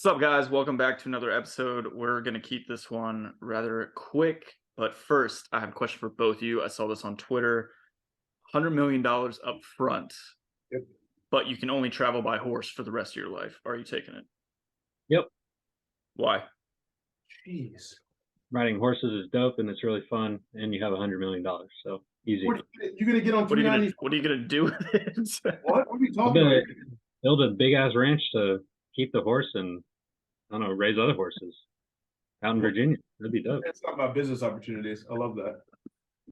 What's up, guys? Welcome back to another episode. We're going to keep this one rather quick. But first, I have a question for both of you. I saw this on Twitter. $100 million up front, Yep. but you can only travel by horse for the rest of your life. Are you taking it? Yep. Why? Jeez. Riding horses is dope and it's really fun, and you have $100 million. So easy. What you gonna get on What are you 290? gonna do with it? What are we I'll talking about? build a big ass ranch to keep the horse and I don't know, raise other horses out in Virginia. That'd be dope. Let's talk about business opportunities. I love that.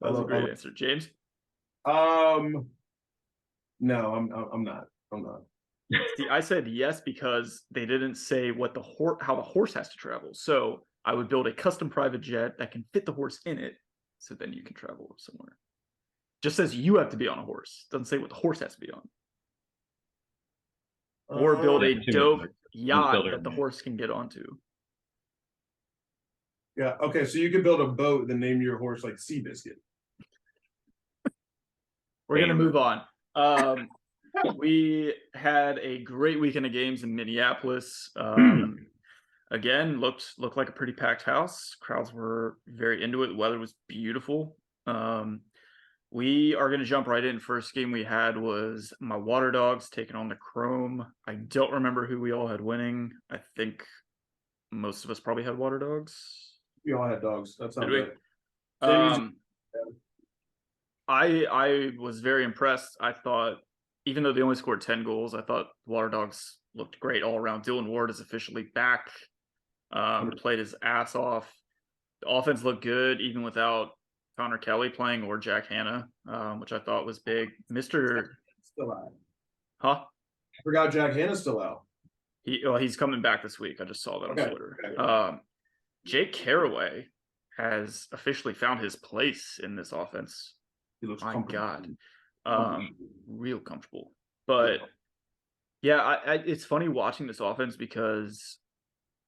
That was a great answer, James. No, I'm not. I'm not. See, I said yes because they didn't say what how the horse has to travel. So I would build a custom private jet that can fit the horse in it, so then you can travel somewhere. Just says you have to be on a horse. Doesn't say what the horse has to be on. Or build a dope yacht that the horse can get onto. Yeah. Okay. So you can build a boat, then name your horse like Seabiscuit. We're gonna move on. We had a great weekend of games in Minneapolis. Again, looked like a pretty packed house. Crowds were very into it. The weather was beautiful. We are going to jump right in. First game we had was my Water Dogs taking on the Chrome. I don't remember who we all had winning. I think most of us probably had Water Dogs. We all had dogs. That's not Did bad. we? I was very impressed. I thought, even though they only scored 10 goals, I thought Water Dogs looked great all around. Dylan Ward is officially back. Played his ass off. The offense looked good, even without Connor Kelly playing or Jack Hanna, which I thought was big. Still out. Huh? I forgot Jack Hanna's still out. He's coming back this week. I just saw that on Twitter. Okay. Jake Caraway has officially found his place in this offense. He looks My comfortable. God. Real comfortable. But yeah, it's funny watching this offense because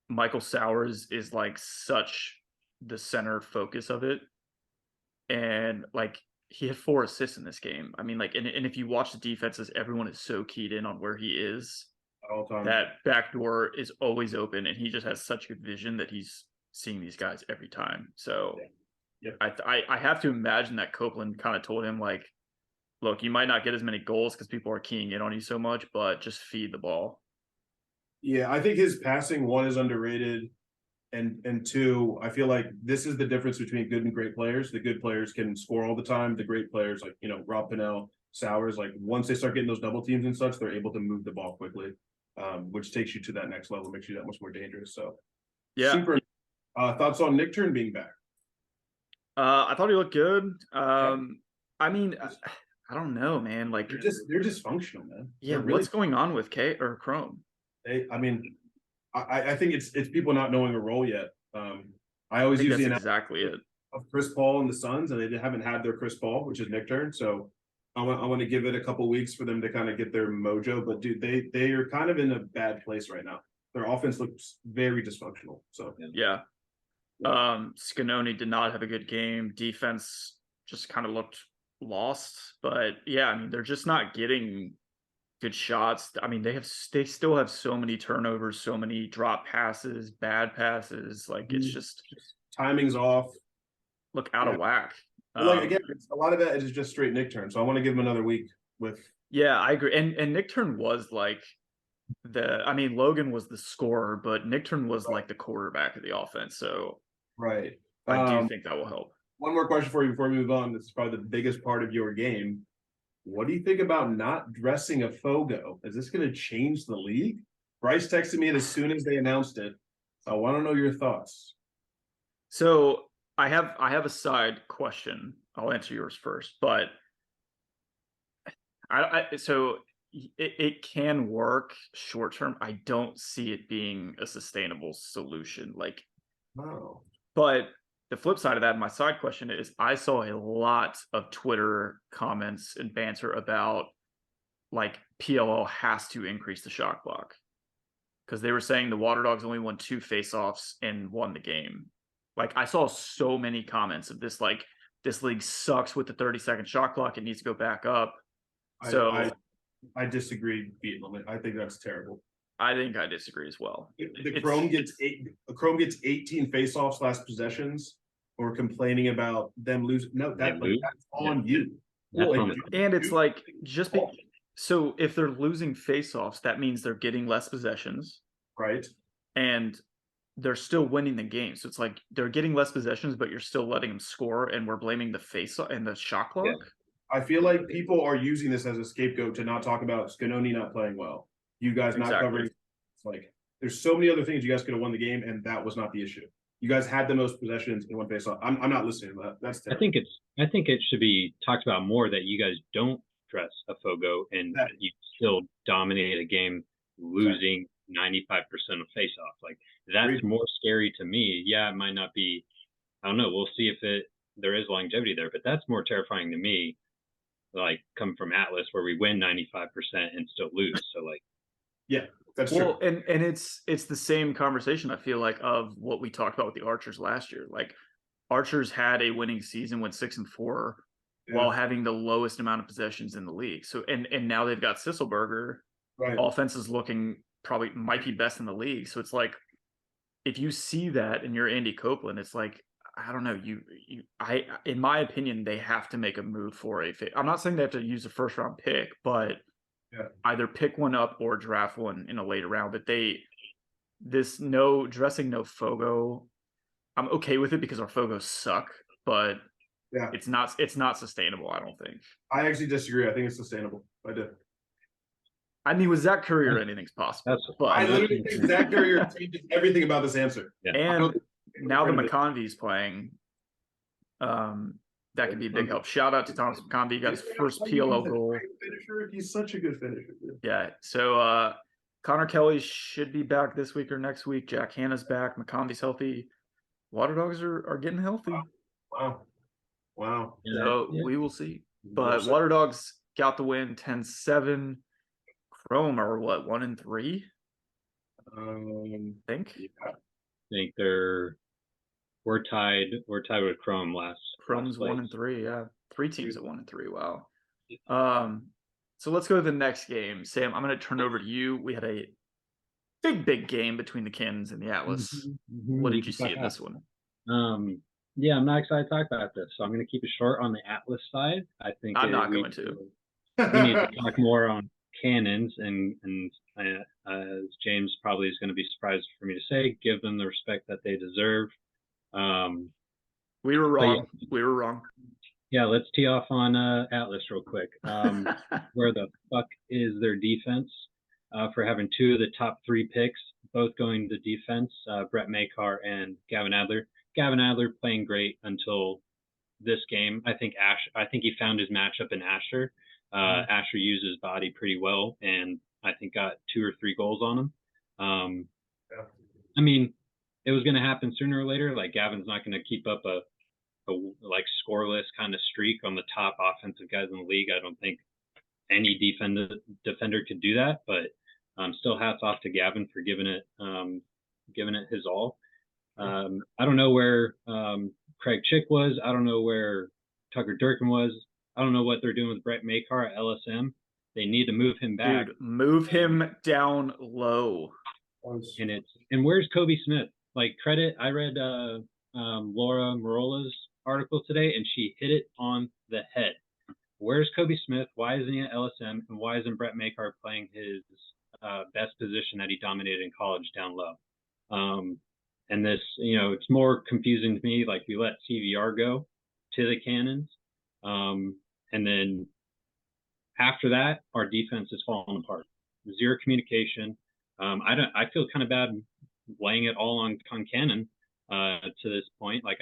Michael Sowers is like such the center focus of it. And like he had 4 assists in this game. I mean, like, and if you watch the defenses, everyone is so keyed in on where he is. At all times. That back door is always open, and he just has such good vision that he's seeing these guys every time. So I have to imagine that Copeland kind of told him, like, look, you might not get as many goals because people are keying in on you so much, but just feed the ball. Yeah, I think his passing, one, is underrated. And two, I feel like this is the difference between good and great players. The good players can score all the time. The great players, like, Rob Pennell, Sowers, like once they start getting those double teams and such, they're able to move the ball quickly, which takes you to that next level, makes you that much more dangerous. So, yeah. Super. Thoughts on Nick Turn being back? I thought he looked good. I mean, I don't know, man. Like they're dysfunctional, man. Yeah, what's going on with K or Chrome? I think it's people not knowing a role yet. I always use the exactly it of Chris Paul and the Suns, and they haven't had their Chris Paul, which is Nick Turn. So I want to give it a couple weeks for them to kind of get their mojo. But dude, they are kind of in a bad place right now. Their offense looks very dysfunctional. So yeah. Scanoni did not have a good game. Defense just kind of looked lost. But yeah, I mean, they're just not getting good shots. I mean, they still have so many turnovers, so many drop passes, bad passes. Like it's just timing's off. Look out of whack. Like again, a lot of that is just straight Nick Turn. So I want to give him another week with. Yeah, I agree. And Nick Turn was like Logan was the scorer, but Nick Turn was like the quarterback of the offense. So right. I do think that will help. One more question for you before we move on. This is probably the biggest part of your game. What do you think about not dressing a Fogo? Is this going to change the league? Bryce texted me as soon as they announced it. I want to know your thoughts. So I have a side question. I'll answer yours first, but it can work short term. I don't see it being a sustainable solution. Like, wow. But the flip side of that, my side question is, I saw a lot of Twitter comments and banter about like PLL has to increase the shot clock because they were saying the Water Dogs only won 2 faceoffs and won the game. Like I saw so many comments of this, like this league sucks with the 30-second shot clock. It needs to go back up. So I disagree vehemently. I think that's terrible. I think I disagree as well. The Chrome gets 18 faceoffs last possessions, or complaining about them losing. No, that's on you. That's on and it's like so if they're losing faceoffs, that means they're getting less possessions, right? And they're still winning the game. So it's like they're getting less possessions, but you're still letting them score, and we're blaming the face and the shot clock. Yeah. I feel like people are using this as a scapegoat to not talk about Scanoni not playing well. You guys not covering. It's like there's so many other things you guys could have won the game, and that was not the issue. You guys had the most possessions in one faceoff. I'm not listening to that. That's terrible. I think it should be talked about more that you guys don't dress a Fogo and you still dominate a game losing 95% of faceoff. Like that's more scary to me. Yeah, it might not be. I don't know. We'll see if there is longevity there, but that's more terrifying to me. Like come from Atlas where we win 95% and still lose. So like, yeah, that's true. And it's the same conversation I feel like of what we talked about with the Archers last year. Like Archers had a winning season, went 6-4, while having the lowest amount of possessions in the league. So and now they've got Sisselberger. Right. Offense is looking probably might be best in the league. So it's like if you see that and you're Andy Copeland, it's like I don't know. In my opinion, they have to make a move for a fit. I'm not saying they have to use a first round pick, but either pick one up or draft one in a later round. But dressing no Fogo, I'm okay with it because our Fogos suck, but it's not sustainable. I don't think. I actually disagree. I think it's sustainable. I do. I mean, with Zach Currier, anything's possible. I literally think Zach Currier changes everything about this answer. Yeah. And now that McConvey's playing, that could be a big help. Shout out to Thomas McConvey. He got his first PLO goal. He's such a good finisher. Yeah. So Connor Kelly should be back this week or next week. Jack Hanna's back. McConvey's healthy. Water Dogs are getting healthy. Wow. So we will see. But Water Dogs got the win 10-7. Chrome are what, 1-3? I think. I think we're tied with Chrome last. Chrome's 1-3, yeah. 3 teams at 1-3. Wow. So let's go to the next game. Sam, I'm gonna turn over to you. We had a big game between the Cannons and the Atlas. What did you see in this one? Yeah, I'm not excited to talk about this, so I'm going to keep it short on the Atlas side. I think I'm not going to. We need to talk more on Cannons, and as James probably is going to be surprised for me to say, give them the respect that they deserve. We were wrong. We were wrong. Yeah, let's tee off on Atlas real quick. Where the fuck is their defense for having 2 of the top 3 picks, both going to defense, Brett Makar and Gavin Adler. Gavin Adler playing great until this game. I think he found his matchup in Asher. Asher used his body pretty well, and I think got 2 or 3 goals on him. I mean, it was going to happen sooner or later. Like Gavin's not going to keep up a like scoreless kind of streak on the top offensive guys in the league. I don't think any defender could do that, but still hats off to Gavin for giving it his all. I don't know where Craig Chick was. I don't know where Tucker Durkin was. I don't know what they're doing with Brett Makar at LSM. They need to move him back. Dude, move him down low. And where's Kobe Smith? Like credit, I read Laura Marola's article today, and she hit it on the head. Where's Kobe Smith? Why isn't he at LSM? And why isn't Brett Makar playing his best position that he dominated in college down low? And this, it's more confusing to me. Like we let CVR go to the Cannons. And then after that, our defense is falling apart. Zero communication. I feel kind of bad laying it all on Cannon to this point. Like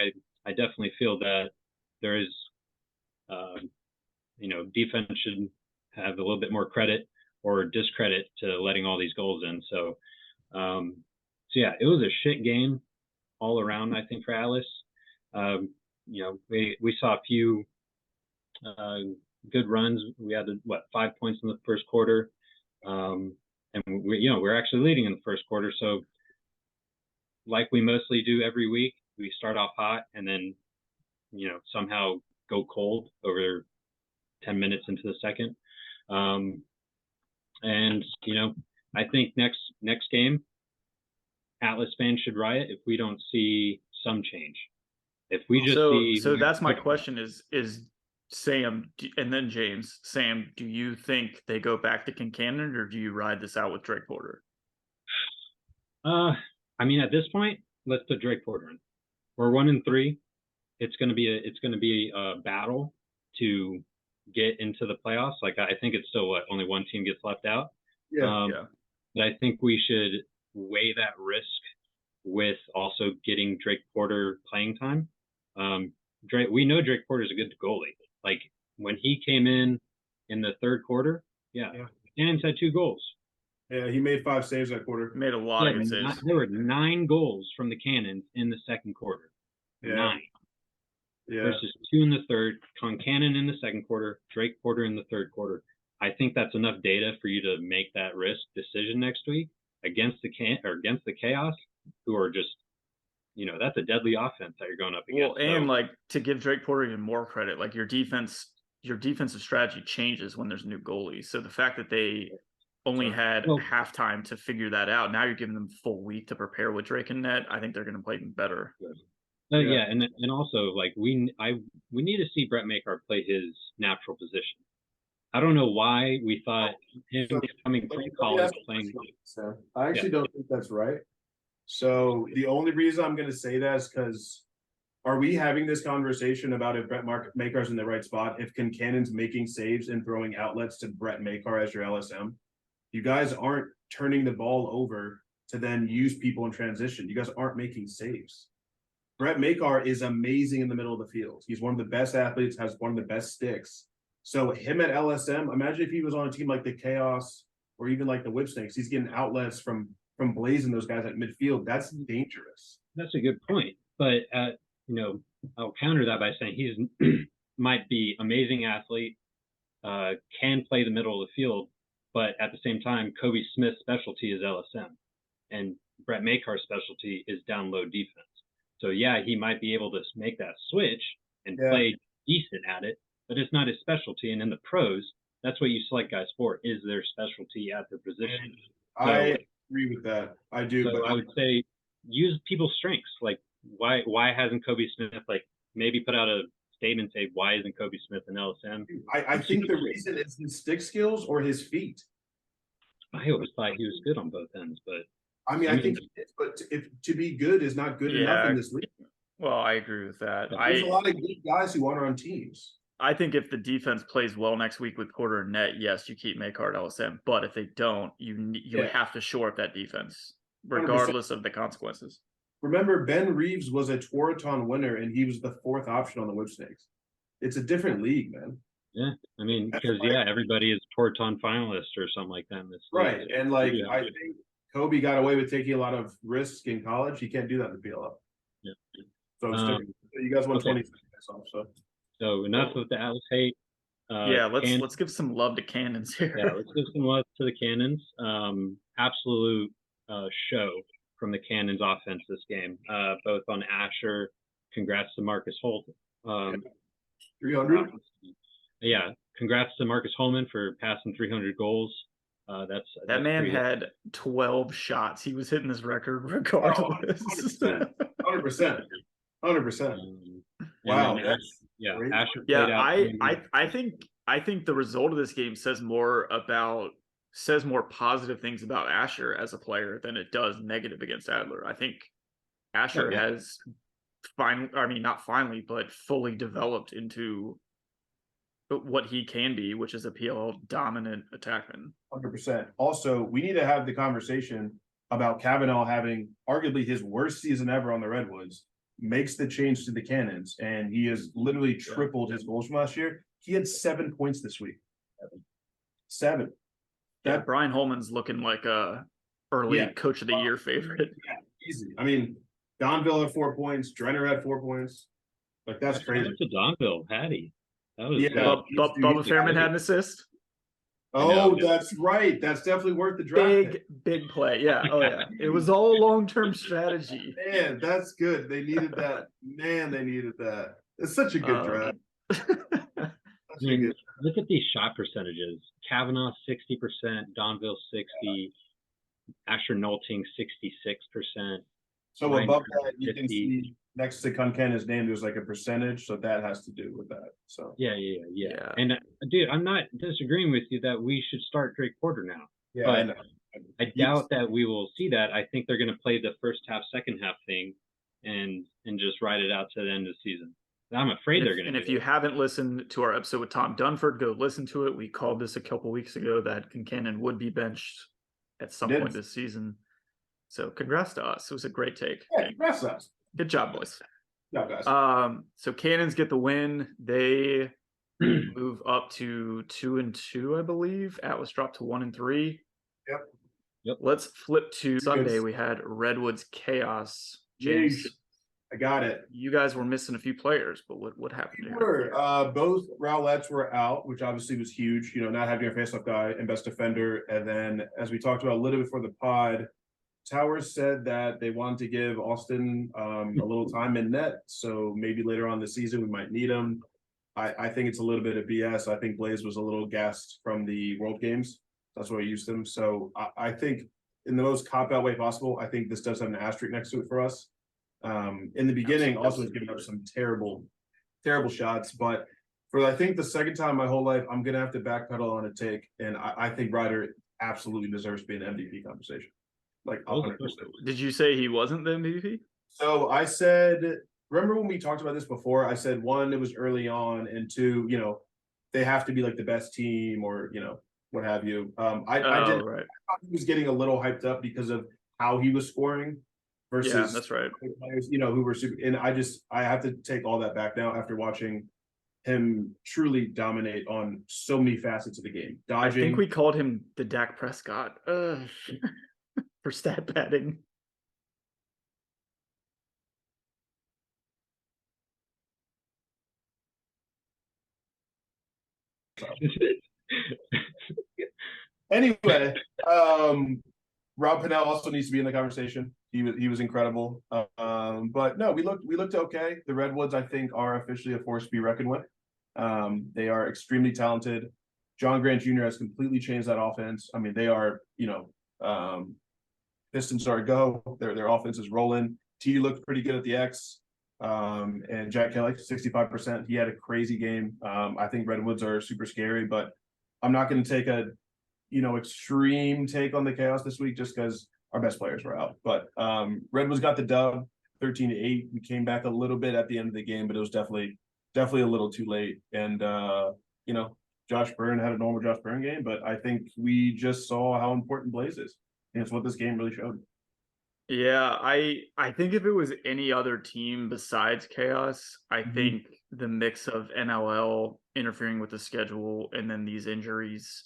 I definitely feel that there is, defense should have a little bit more credit or discredit to letting all these goals in. So yeah, it was a shit game all around, I think, for Atlas. We saw a few good runs. We had 5 points in the first quarter. And we're actually leading in the first quarter. So like we mostly do every week, we start off hot and then, somehow go cold over 10 minutes into the second. And I think next game, Atlas fans should riot if we don't see some change. If we just see, So that's my question is Sam and then James. Sam, do you think they go back to Kincannon or do you ride this out with Drake Porter? I mean, at this point, let's put Drake Porter in. We're 1-3. It's gonna be a battle to get into the playoffs. Like I think it's still only one team gets left out. Yeah. But I think we should weigh that risk with also getting Drake Porter playing time. We know Drake Porter is a good goalie. Like when he came in the third quarter, Cannons had 2 goals. Yeah, he made 5 saves that quarter. Made a lot of good saves. There were 9 goals from the Cannons in the second quarter. Yeah. 9. Yeah. Versus 2 in the third. Concannon in the second quarter. Drake Porter in the third quarter. I think that's enough data for you to make that risk decision next week against the Chaos, who are just, that's a deadly offense that you're going up against. Well, and like to give Drake Porter even more credit, like your defensive strategy changes when there's a new goalie. So the fact that they only had halftime to figure that out, now you're giving them full week to prepare with Drake and net. I think they're going to play even better. And also like we need to see Brett Makar play his natural position. I don't know why we thought him coming from college playing. I actually don't think that's right. So the only reason I'm going to say that is because are we having this conversation about if Brett Makar's in the right spot, if Kincannon's making saves and throwing outlets to Brett Makar as your LSM? You guys aren't turning the ball over to then use people in transition. You guys aren't making saves. Brett Makar is amazing in the middle of the field. He's one of the best athletes, has one of the best sticks. So him at LSM, imagine if he was on a team like the Chaos or even like the Whipsnakes. He's getting outlets from blazing those guys at midfield. That's dangerous. That's a good point. But I'll counter that by saying he's might be amazing athlete, can play the middle of the field, but at the same time, Kobe Smith's specialty is LSM, and Brett Makar's specialty is down low defense. So yeah, he might be able to make that switch and play decent at it, but it's not his specialty. And in the pros, that's what you select guys for, is their specialty at their position. I agree with that. I do. So but I would say use people's strengths. Like why hasn't Kobe Smith maybe put out a statement say why isn't Kobe Smith an LSM? I think the reason is his stick skills or his feet. I always thought he was good on both ends, but I think he is, but if to be good is not good enough in this league. Well, I agree with that. There's a lot of good guys who aren't on teams. I think if the defense plays well next week with Porter and net, yes, you keep Makar at LSM. But if they don't, you have to shore up that defense, regardless 100%. Of the consequences. Remember, Ben Reeves was a Touraton winner, and he was the 4th option on the Whipsnakes. It's a different league, man. Yeah, I mean, because everybody is Touraton finalist or something like that in this league. Right, and I think Kobe got away with taking a lot of risks in college. He can't do that in the PLL. Yeah. So you guys won 20 off. So enough of the Atlas hate. Let's give some love to Cannons here. Yeah, let's give some love to the Cannons. Absolute show from the Cannons offense this game, both on Asher. Congrats to Marcus Holt. 300. Congrats to Marcus Holman for passing 300 goals. That man had 12 shots. He was hitting his record regardless. 100%. 100%. Wow. Asher played out. I think the result of this game says more positive things about Asher as a player than it does negative against Adler. I think Asher has not finally, but fully developed into what he can be, which is a PLL dominant attackman. 100%. Also, we need to have the conversation about Kavanaugh having arguably his worst season ever on the Redwoods, makes the change to the Cannons, and he has literally tripled his goals from last year. He had 7 points this week. 7. Brian Holman's looking like a early coach of the year favorite. Yeah, easy. I mean, Donville had 4 points. Drenner had 4 points. Like, that's crazy. To Donville, Hattie. That was Bubba Fairman had an assist. Oh, that's right. That's definitely worth the draft. Big play. Yeah. Oh, yeah. It was all long-term strategy. Man, that's good. They needed that. Man, they needed that. It's such a good draft. Look at these shot percentages. Kavanaugh 60%, Donville 60, Asher Nolting 66%. So Ryan above Turner, that, you can 50. see next to Kunken's name, there's like a percentage, so that has to do with that. So Yeah. Yeah. And dude, I'm not disagreeing with you that we should start Drake Porter now, yeah, I but know. I doubt that we will see that. I think they're going to play the first half, second half thing, and just ride it out to the end of the season. I'm afraid they're going And to if do you it. haven't listened to our episode with Tom Dunford, go listen to it. We called this a couple weeks ago that Kincannon would be benched at some Did. point this season. So congrats to us. It was a great take. Yeah, congrats to us. Good job, boys. Yeah, guys. So Cannons get the win. They move up to 2-2, I believe. Atlas dropped to 1-3. Yep. Let's flip to Sunday. Good. We had Redwoods Chaos. James, Yeesh. I got it. you guys were missing a few players, but what happened We here? were. Both Rowletts were out, which obviously was huge. You know, not having your face-off guy and best defender. And then, as we talked about a little bit before the pod, Towers said that they wanted to give Austin a little time in net. So maybe later on the season, we might need him. I think it's a little bit of BS. I think Blaze was a little gassed from the World Games. That's why we used him. So I think in the most cop-out way possible, I think this does have an asterisk next to it for us. In the beginning, also was giving up some terrible shots, but for I think the second time in my whole life, I'm gonna have to backpedal on a take, and I think Ryder absolutely deserves to be an MVP conversation, like 100%. Did you say he wasn't the MVP? So I said, remember when we talked about this before? I said one, it was early on, and two, you know, they have to be like the best team, or you know, what have you. I did. Right. I thought he was getting a little hyped up because of how he was scoring versus Yeah, that's right. players, you know, who were super. And I have to take all that back now after watching him truly dominate on so many facets of the game. Dodging. I think we called him the Dak Prescott for stat padding. Anyway, Rob Pennell also needs to be in the conversation. He was incredible. But no, we looked okay. The Redwoods, I think, are officially a force to be reckoned with. They are extremely talented. John Grant Jr. has completely changed that offense. I mean, they are, you know, Pistons are a go. Their offense is rolling. T looked pretty good at the X. And Jack Kelly, 65%. He had a crazy game. I think Redwoods are super scary, but I'm not going to take a, you know, extreme take on the Chaos this week just because our best players were out. But Redwoods got the dub, 13-8. We came back a little bit at the end of the game, but it was definitely a little too late. And you know, Josh Byrne had a normal Josh Byrne game, but I think we just saw how important Blaze is. And it's what this game really showed. Yeah, I think if it was any other team besides Chaos, I think the mix of NLL interfering with the schedule and then these injuries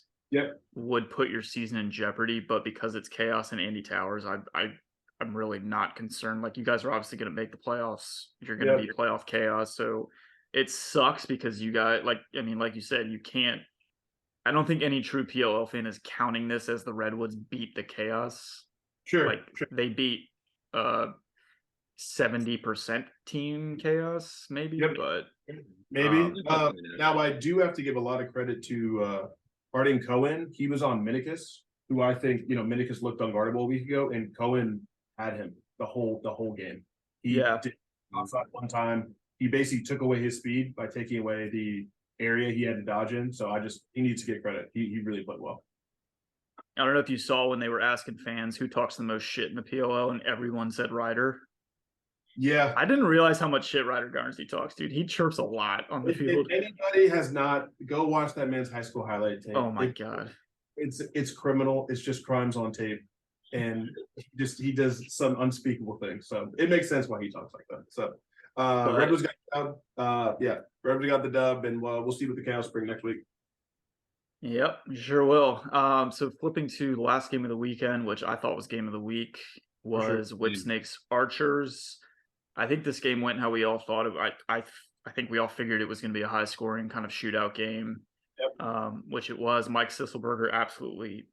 would put your season in jeopardy. But because it's Chaos and Andy Towers, I'm really not concerned. Like, you guys are obviously going to make the playoffs. You're going to be playoff Chaos, so it sucks because you guys, like, I mean, like you said, you can't. I don't think any true PLL fan is counting this as the Redwoods beat the Chaos. Sure. They beat 70% team Chaos, maybe, but maybe. Now I do have to give a lot of credit to Harding Cohen. He was on Minicus, who I think, you know, Minicus looked unguardable a week ago, and Cohen had him the whole game. He did outside one time. He basically took away his speed by taking away the area he had to dodge in. So he needs to get credit. He really played well. I don't know if you saw when they were asking fans who talks the most shit in the PLL, and everyone said Ryder. Yeah. I didn't realize how much shit Ryder Garnsey talks, dude. He chirps a lot on the field. If anybody has not, go watch that man's high school highlight tape. Oh my God. It's criminal. It's just crimes on tape. And he does some unspeakable things. So it makes sense why he talks like that. So Redwoods got the dub. Redwoods got the dub, and we'll see what the Chaos bring next week. Yep, sure will. So flipping to the last game of the weekend, which I thought was game of the week, was Whipsnake's Archers. I think this game went how we all thought it. I think we all figured it was going to be a high scoring kind of shootout game, which it was. Mike Sisselberger absolutely,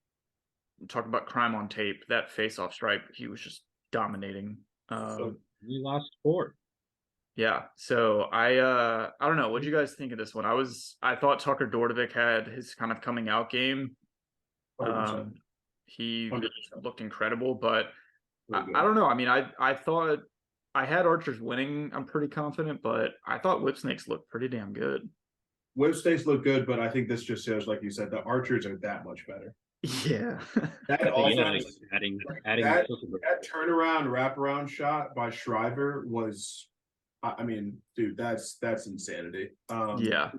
talk about crime on tape. That face-off stripe, he was just dominating. So we lost 4. Yeah, so I don't know. What did you guys think of this one? I thought Tucker Dordovic had his kind of coming out game. He 100%. looked incredible, but Really good. I don't know. I mean, I thought I had Archers winning. I'm pretty confident, but I thought Whip Snakes looked pretty damn good. Whip Snakes look good, but I think this just shows, like you said, the Archers are that much better. Yeah. That But yeah, offense, adding that turnaround wraparound shot by Shriver was, I mean, dude, that's insanity. Yeah.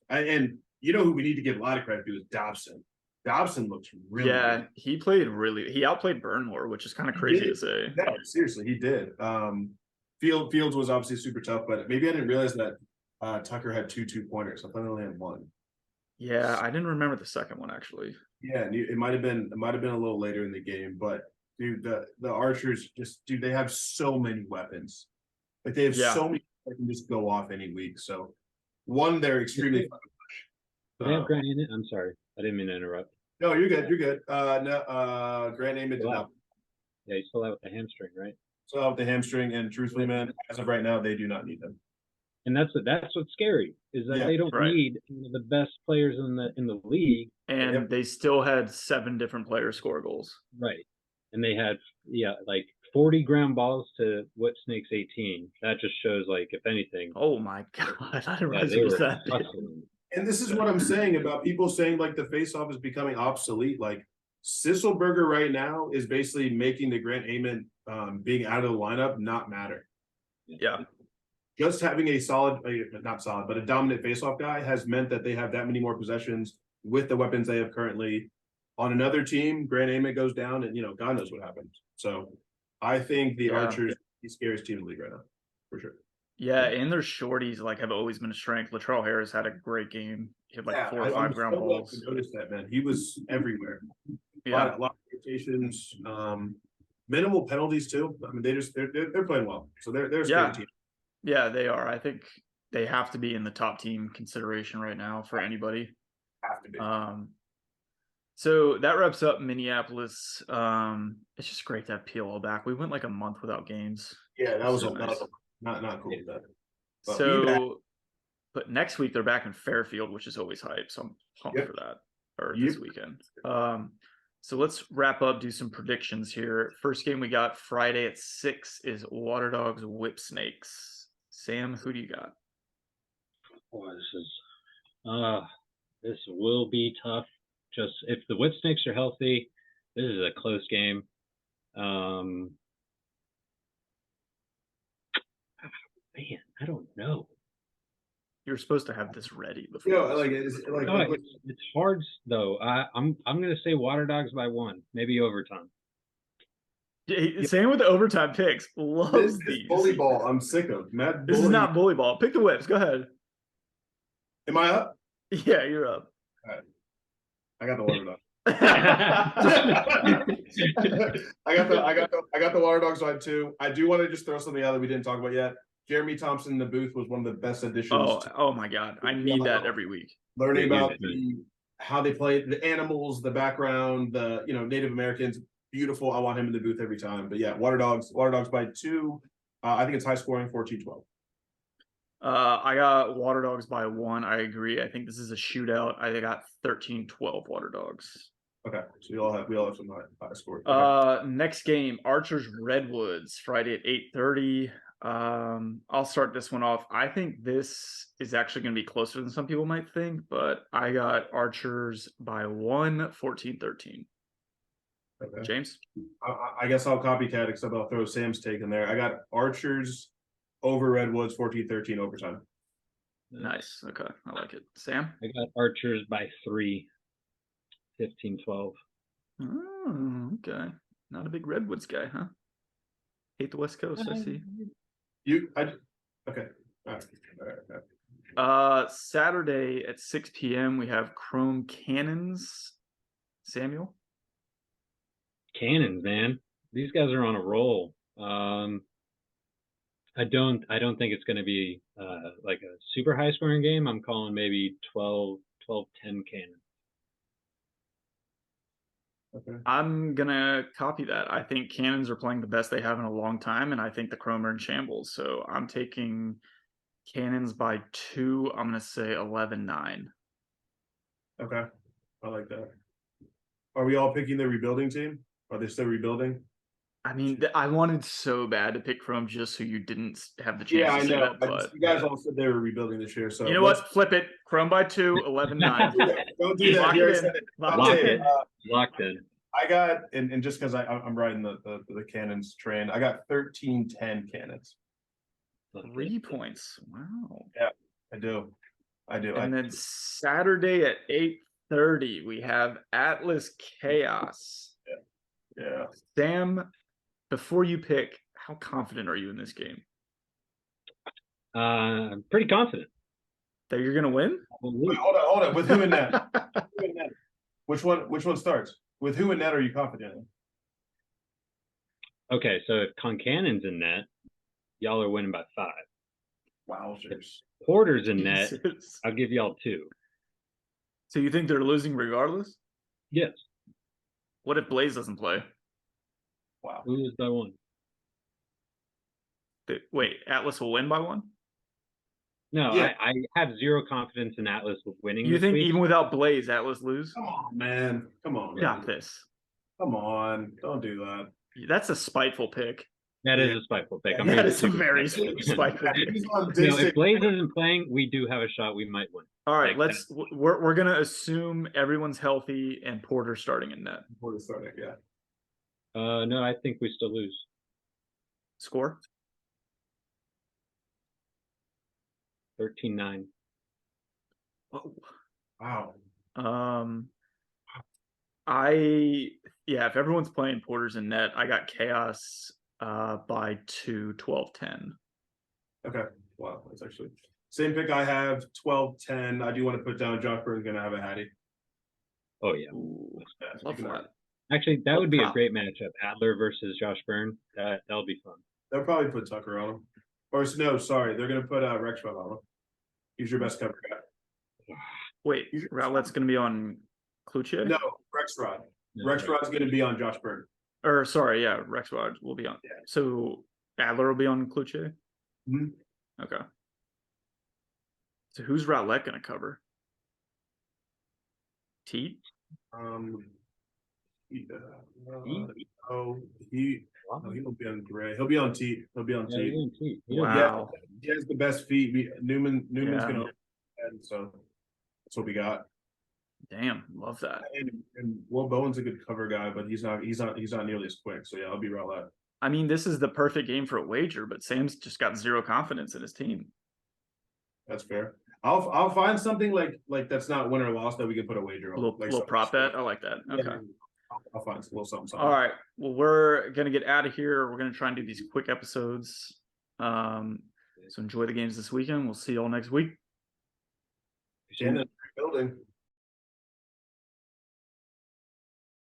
And you know who we need to give a lot of credit to is Dobson. Dobson looks really Yeah, good. he outplayed Burnmore, which is kind of crazy to say. No, seriously, he did. Fields was obviously super tough, but maybe I didn't realize that Tucker had two 2-pointers. I thought he only had one. Yeah, I didn't remember the second one actually. Yeah, and it might have been a little later in the game, but dude, the Archers just, dude, they have so many weapons. Like they have so many that can just go off any week. So one, they're extremely fun to Do they have Grant in it? I'm sorry, I didn't mean to interrupt. No, you're good. You're good. No, Grant Ament did not. Yeah, he's still out with the hamstring, right? Still out with the hamstring, and truthfully, man, as of right now, they do not need them. And that's what's scary is that they don't need the best players in the league, and they still had 7 different players score goals. Right, and they had like 40 ground balls to Whip Snakes 18. That just shows, like, if anything. Oh my god, I didn't realize it was that. And this is what I'm saying about people saying like the faceoff is becoming obsolete. Like Sisselberger right now is basically making the Grant Ament being out of the lineup not matter. Yeah. Just having a solid, not solid, but a dominant faceoff guy has meant that they have that many more possessions with the weapons they have currently. On another team, Grant Ament goes down, and God knows what happens. So I think the Archers the scariest team in the league right now, for sure. Yeah, and their shorties have always been a strength. Latrell Harris had a great game. He had 4 or 5 ground balls. I noticed that, man. He was everywhere. Yeah, a lot of rotations, minimal penalties too. I mean, they're playing well, so they're a scary team. Yeah, they are. I think they have to be in the top team consideration right now for anybody. Have to be. So that wraps up Minneapolis. It's just great to have PLL back. We went like a month without games. Yeah, that was not cool with that. But but next week they're back in Fairfield, which is always hype. So I'm pumped for that. Or this weekend. So let's wrap up, do some predictions here. First game we got Friday at 6 is Water Dogs Whip Snakes. Sam, who do you got? Boy, this will be tough. Just if the Whip Snakes are healthy, this is a close game. Man, I don't know. You're supposed to have this ready before. It's hard though. I'm gonna say Water Dogs by 1, maybe overtime. Same with the overtime picks. Loves these. Bully ball. I'm sick of. This is not bully ball. Pick the Whips. Go ahead. Am I up? Yeah, you're up. All right. I got the Water Dogs. I got the Water Dogs side too. I do want to just throw something out that we didn't talk about yet. Jeremy Thompson in the booth was one of the best additions. Oh my God. I need that every week. Learning about how they play, the animals, the background, the Native Americans. Beautiful. I want him in the booth every time. But yeah, Water Dogs by 2. I think it's high scoring, 14-12. I got Water Dogs by 1. I agree. I think this is a shootout. I got 13-12 Water Dogs. Okay, so we all have some high score. Okay. Next game, Archers Redwoods, Friday at 8:30. I'll start this one off. I think this is actually going to be closer than some people might think, but I got Archers by 1, 14-13. Okay. James? I guess I'll copycat, except I'll throw Sam's take in there. I got Archers over Redwoods, 14-13 overtime. Nice. Okay, I like it. Sam? I got Archers by 3, 15-12. Oh, okay. Not a big Redwoods guy, huh? Hate the West Coast, I see. Okay. All right. Saturday at 6 p.m. we have Chrome Cannons. Samuel? Cannons, man. These guys are on a roll. I don't think it's going to be like a super high scoring game. I'm calling maybe 12-10 Cannons. Okay. I'm gonna copy that. I think Cannons are playing the best they have in a long time, and I think the Chrome are in shambles. So I'm taking Cannons by 2. I'm gonna say 11-9. Okay, I like that. Are we all picking the rebuilding team? Are they still rebuilding? I mean, I wanted so bad to pick Chrome just so you didn't have the chance Yeah, to I say know. that. But You guys all said they were rebuilding this year, so you know what? Flip it. Chrome by 2, 11-9. Don't do that. Lock He it already in. said it. Lock Locked it in. in. Locked in. I got, and just because I'm riding the Cannons train, I got 13-10 Cannons. 3 points. Wow. I do. And then Saturday at 8:30, we have Atlas Chaos. Yeah. Sam, before you pick, how confident are you in this game? I'm pretty confident. That you're gonna win? Wait, hold on. With who in that? Which one starts? With who in net are you confident in? Okay, so if Concannon's in net, y'all are winning by 5. Wowzers. Porter's in net, Jesus. I'll give y'all 2. So you think they're losing regardless? Yes. What if Blaze doesn't play? Wow. We lose by 1. Wait, Atlas will win by 1? No, Yeah. I have 0 confidence in Atlas winning. You this think week. even without Blaze, Atlas lose? Come on, man. Come on. Got this. Come on. Don't do that. That's a spiteful pick. That is Yeah. a spiteful pick. That is a very spiteful pick. He's on No, day if 6. Blaze isn't playing, we do have a shot. We might win. All right, Like, we're gonna assume everyone's healthy and Porter starting in net. Before the start, yeah. No, I think we still lose. Score? 13-9. Whoa. Wow. If everyone's playing Porter's in net, I got Chaos by 2, 12-10. Okay. Wow. That's actually same pick I have, 12-10. I do want to put down Josh Burn's gonna have a Hattie. Oh yeah. Ooh, Yeah, love you can- that. Actually, that would be a Prop. great matchup. Adler versus Josh Byrne. That'll be fun. They'll probably put Tucker on him. Or no, sorry, they're gonna put Rexfeld on him. He's your best cover guy. Wait, Rowlett's gonna be on Kluche? No, Rexrod. No, Rexrod's gonna be on Josh Byrne. Or sorry, yeah, Rexrod will be on. Yeah. So Adler will be on Kluche? Mhm. Okay. So who's Rowlett gonna cover? Teat? He will be on Gray. He'll be on T. He'll be on T. Wow. He has the best feet. Newman's Yeah. gonna, and so that's what we got. Damn, love that. And Will Bowen's a good cover guy, but he's not nearly as quick. So yeah, I'll be Rowlett. I mean, this is the perfect game for a wager, but Sam's just got 0 confidence in his team. That's fair. I'll find something like that's not win or loss that we can put a wager A on. little, Like little prop bet. I like that. Okay. Yeah, I'll find a little something. All right. Well, we're gonna get out of here. We're gonna try and do these quick episodes. So enjoy the games this weekend. We'll see you all next week. And building.